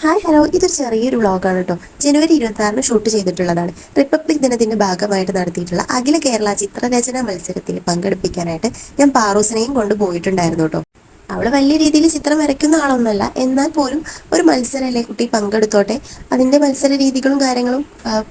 Hi hello, ഇതൊരു ചെറിയൊരു വ്ളോഗാണ് കേട്ടോ. ജനുവരി 26-ന് ഷൂട്ട് ചെയ്തിട്ടുള്ളതാണ്. റിപ്പബ്ലിക് ദിനത്തിന്റെ ഭാഗമായിട്ട് നടത്തിയിട്ടുള്ള അഖില കേരള ചിത്രരചനാ മത്സരത്തിൽ പങ്കെടുപ്പിക്കാനായിട്ട് ഞാൻ പാറൂസിനെയും കൊണ്ട് പോയിട്ടുണ്ടായിരുന്നു കേട്ടോ. അവൾ വലിയ രീതിയിൽ ചിത്രം വരയ്ക്കുന്ന ആളൊന്നുമല്ല, എന്നാൽ പോലും ഒരു മത്സരമല്ലേ, കുട്ടി പങ്കെടുത്തോട്ടെ, അതിൻ്റെ മത്സര രീതികളും കാര്യങ്ങളും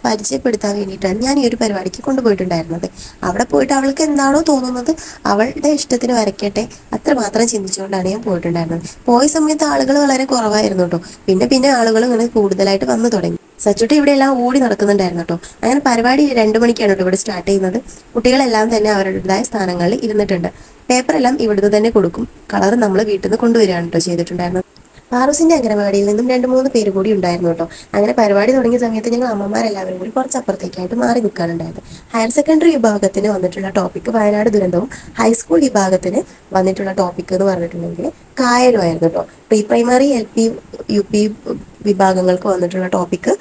പരിചയപ്പെടുത്താൻ വേണ്ടിയിട്ടാണ് ഞാൻ ഈ ഒരു പരിപാടിക്ക് കൊണ്ടുപോയിട്ടുണ്ടായിരുന്നത്. അവിടെ പോയിട്ട് അവൾക്ക് എന്താണോ തോന്നുന്നത് അവളുടെ ഇഷ്ടത്തിന് വരയ്ക്കട്ടെ, അത്രമാത്രം ചിന്തിച്ചുകൊണ്ടാണ് ഞാൻ പോയിട്ടുണ്ടായിരുന്നത്. പോയ സമയത്ത് ആളുകൾ വളരെ കുറവായിരുന്നു കേട്ടോ. പിന്നെ പിന്നെ ആളുകൾ ഇങ്ങനെ കൂടുതലായിട്ട് വന്നു തുടങ്ങി. സച്ചുട്ടി ഇവിടെ എല്ലാം ഓടി നടക്കുന്നുണ്ടായിരുന്നു കേട്ടോ. അങ്ങനെ പരിപാടി 2 മണിക്കാണ് കേട്ടോ ഇവിടെ സ്റ്റാർട്ട് ചെയ്യുന്നത്. കുട്ടികളെല്ലാം തന്നെ അവരുടേതായ സ്ഥാനങ്ങളിൽ ഇരുന്നിട്ടുണ്ട്. പേപ്പറെല്ലാം ഇവിടുന്ന് തന്നെ കൊടുക്കും. കളർ നമ്മൾ വീട്ടിൽ നിന്ന് കൊണ്ടുവരികയാണ് കേട്ടോ ചെയ്തിട്ടുണ്ടായിരുന്നത്. പാറൂസിന്റെ അംഗനവാടിയിൽ നിന്നും 2-3 പേര് കൂടി ഉണ്ടായിരുന്നു കേട്ടോ. അങ്ങനെ പരിപാടി തുടങ്ങിയ സമയത്ത് ഞങ്ങൾ അമ്മമാരെല്ലാവരും കൂടി കുറച്ചപ്പുറത്തേക്കായിട്ട് മാറി നിൽക്കാനുണ്ടായത്. ഹയർ സെക്കൻഡറി വിഭാഗത്തിന് വന്നിട്ടുള്ള ടോപ്പിക്ക് വയനാട് ദുരന്തവും, ഹൈസ്കൂൾ വിഭാഗത്തിന് വന്നിട്ടുള്ള ടോപ്പിക് എന്ന് പറഞ്ഞിട്ടുണ്ടെങ്കിൽ കായലുമായിരുന്നു കേട്ടോ. പ്രീ പ്രൈമറി, LP, UP വിഭാഗങ്ങൾക്ക് വന്നിട്ടുള്ള ടോപ്പിക്ക്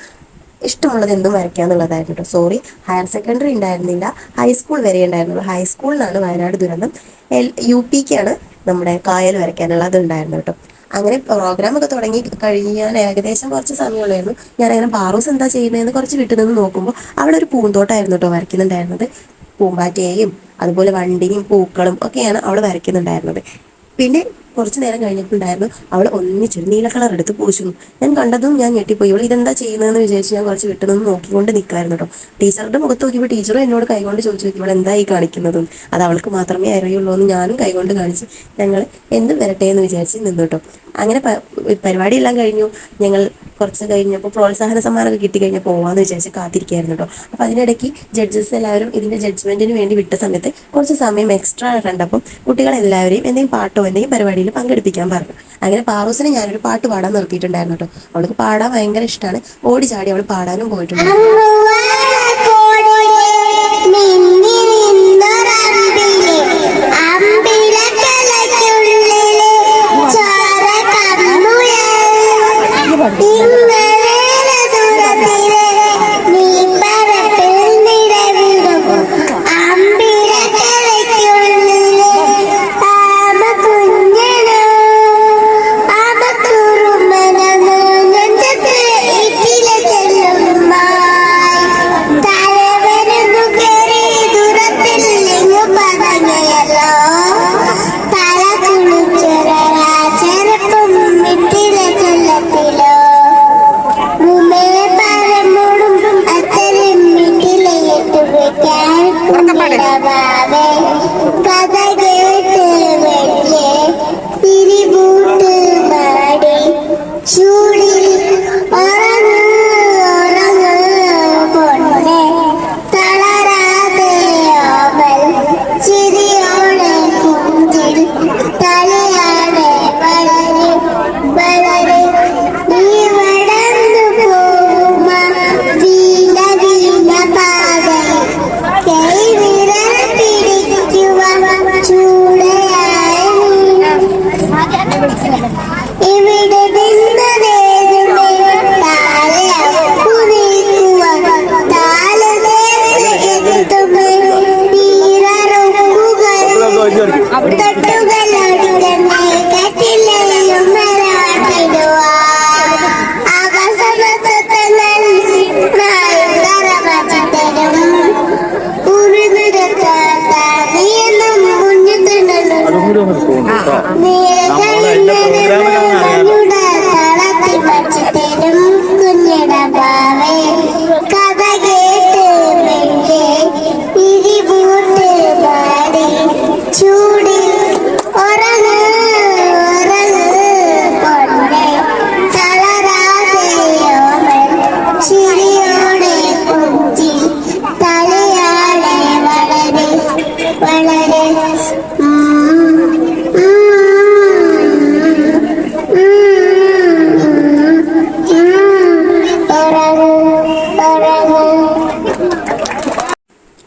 ഇഷ്ടമുള്ളത് എന്തും വരയ്ക്കാന്നുള്ളതായിരുന്നു കേട്ടോ. സോറി, ഹയർ സെക്കൻഡറി ഉണ്ടായിരുന്നില്ല, ഹൈസ്കൂൾ വരെ ഉണ്ടായിരുന്നുള്ളൂ. ഹൈസ്കൂളിലാണ് വയനാട് ദുരന്തം, UPക്കാണ് നമ്മുടെ കായൽ വരയ്ക്കാനുള്ളത് ഉണ്ടായിരുന്നു കേട്ടോ. അങ്ങനെ പ്രോഗ്രാമൊക്കെ തുടങ്ങി കഴിഞ്ഞാൽ ഏകദേശം കുറച്ച് സമയമുള്ളായിരുന്നു. ഞാനങ്ങനെ പാറൂസ് എന്താ ചെയ്യുന്നതെന്ന് കുറച്ച് വിട്ടു നിന്ന് നോക്കുമ്പോൾ അവിടെ ഒരു പൂന്തോട്ടമായിരുന്നു കേട്ടോ വരയ്ക്കുന്നുണ്ടായിരുന്നത്. പൂമ്പാറ്റയെയും അതുപോലെ വണ്ടിയും പൂക്കളും ഒക്കെയാണ് അവൾ വരയ്ക്കുന്നുണ്ടായിരുന്നത്. പിന്നെ കുറച്ച് നേരം കഴിഞ്ഞിട്ടുണ്ടായിരുന്നു അവൾ ഒന്നിച്ചൊരു നീല കളർ എടുത്ത് പൂശുന്നു. ഞാൻ കണ്ടതും ഞാൻ ഞെട്ടിപ്പോയി. ഇവൾ ഇതെന്താ ചെയ്യുന്നതെന്ന് വിചാരിച്ച് ഞാൻ കുറച്ച് വിട്ടു നിന്ന് നോക്കിക്കൊണ്ട് നിൽക്കായിരുന്നു കേട്ടോ. ടീച്ചറുടെ മുഖത്ത് നോക്കിയപ്പോൾ ടീച്ചറും എന്നോട് കൈകൊണ്ട് ചോദിച്ചു, ഇവൾ എന്താ ഈ കാണിക്കുന്നതും, അത് അവൾക്ക് മാത്രമേ അറിയുള്ളൂ എന്ന് ഞാനും കൈകൊണ്ട് കാണിച്ച് ഞങ്ങൾ എന്തും വരട്ടെ എന്ന് വിചാരിച്ച് നിന്നു കേട്ടോ. അങ്ങനെ പരിപാടിയെല്ലാം കഴിഞ്ഞു. ഞങ്ങൾ കുറച്ച് കഴിഞ്ഞപ്പോൾ പ്രോത്സാഹന സമ്മാനമൊക്കെ കിട്ടിക്കഴിഞ്ഞാൽ പോകാമെന്ന് വിചാരിച്ച് കാത്തിരിക്കുകയായിരുന്നു കേട്ടോ. അപ്പോൾ അതിനിടയ്ക്ക് ജഡ്ജസ് എല്ലാവരും ഇതിൻ്റെ ജഡ്ജ്മെൻറ്റിന് വേണ്ടി വിട്ട സമയത്ത് കുറച്ച് സമയം എക്സ്ട്രാ കണ്ടപ്പം കുട്ടികളെല്ലാവരെയും എന്തെങ്കിലും പാട്ടോ എന്തെങ്കിലും പരിപാടിയിൽ പങ്കെടുപ്പിക്കാൻ പറഞ്ഞു. അങ്ങനെ പാറൂസിനെ ഞാനൊരു പാട്ട് പാടാൻ നിർത്തിയിട്ടുണ്ടായിരുന്നു കേട്ടോ. അവൾക്ക് പാടാൻ ഭയങ്കര ഇഷ്ടമാണ്. ഓടി ചാടി അവൾ പാടാനും പോയിട്ടുണ്ട്.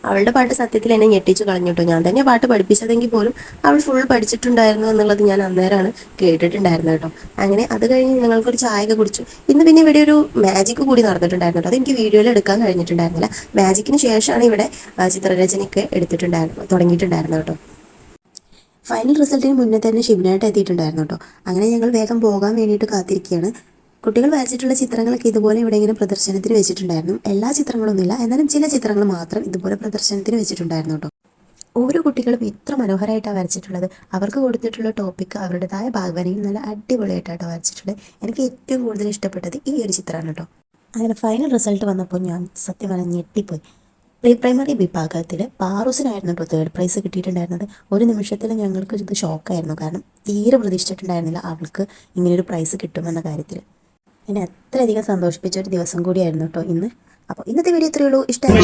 അവളുടെ പാട്ട് സത്യത്തിൽ എന്നെ ഞെട്ടിച്ചു കളഞ്ഞു കേട്ടോ. ഞാൻ തന്നെ പാട്ട് പഠിപ്പിച്ചതെങ്കിൽ പോലും അവൾ ഫുൾ പഠിച്ചിട്ടുണ്ടായിരുന്നു എന്നുള്ളത് ഞാൻ അന്നേരമാണ് കേട്ടിട്ടുണ്ടായിരുന്നത് കേട്ടോ. അങ്ങനെ അത് കഴിഞ്ഞ് ഞങ്ങൾക്കൊരു ചായയൊക്കെ കുടിച്ചു. ഇന്ന് പിന്നെ ഇവിടെ ഒരു മാജിക് കൂടി നടന്നിട്ടുണ്ടായിരുന്നു കേട്ടോ. അതെനിക്ക് വീഡിയോയിൽ എടുക്കാൻ കഴിഞ്ഞിട്ടുണ്ടായിരുന്നില്ല. മാജിക്കിന് ശേഷമാണ് ഇവിടെ ചിത്രരചനയൊക്കെ തുടങ്ങിയിട്ടുണ്ടായിരുന്നത് കേട്ടോ. ഫൈനൽ റിസൾട്ടിന് മുന്നേ തന്നെ ഷിബിനായിട്ട് എത്തിയിട്ടുണ്ടായിരുന്നു കേട്ടോ. അങ്ങനെ ഞങ്ങൾ വേഗം പോകാൻ വേണ്ടിയിട്ട് കാത്തിരിക്കുകയാണ്. കുട്ടികൾ വരച്ചിട്ടുള്ള ചിത്രങ്ങളൊക്കെ ഇതുപോലെ ഇവിടെ ഇങ്ങനെ പ്രദർശനത്തിന് വെച്ചിട്ടുണ്ടായിരുന്നു. എല്ലാ ചിത്രങ്ങളൊന്നുമില്ല, എന്നാലും ചില ചിത്രങ്ങൾ മാത്രം ഇതുപോലെ പ്രദർശനത്തിന് വെച്ചിട്ടുണ്ടായിരുന്നു കേട്ടോ. ഓരോ കുട്ടികളും എത്ര മനോഹരമായിട്ടാണ് വരച്ചിട്ടുള്ളത്. അവർക്ക് കൊടുത്തിട്ടുള്ള ടോപ്പിക്ക് അവരുടേതായ ഭാവനയിൽ നല്ല അടിപൊളിയായിട്ടാണ് വരച്ചിട്ടുള്ളത്. എനിക്ക് ഏറ്റവും കൂടുതൽ ഇഷ്ടപ്പെട്ടത് ഈ ഒരു ചിത്രമാണ് കേട്ടോ. അങ്ങനെ ഫൈനൽ റിസൾട്ട് വന്നപ്പോൾ ഞാൻ സത്യം പറഞ്ഞാൽ ഞെട്ടിപ്പോയി. പ്രീ പ്രൈമറി വിഭാഗത്തിൽ പാറൂസിനായിരുന്നു കേട്ടോ തേർഡ് പ്രൈസ് കിട്ടിയിട്ടുണ്ടായിരുന്നത്. ഒരു നിമിഷത്തിൽ ഞങ്ങൾക്ക് ഇത് ഷോക്കായിരുന്നു. കാരണം തീരെ പ്രതീക്ഷിച്ചിട്ടുണ്ടായിരുന്നില്ല അവൾക്ക് ഇങ്ങനെയൊരു പ്രൈസ് കിട്ടുമെന്ന കാര്യത്തിൽ. എന്നെ അത്രയധികം സന്തോഷിപ്പിച്ച ഒരു ദിവസം കൂടിയായിരുന്നു കേട്ടോ ഇന്ന്. അപ്പോൾ ഇന്നത്തെ വീഡിയോ ഇത്രയേ ഉള്ളൂ. ഇഷ്ടമായി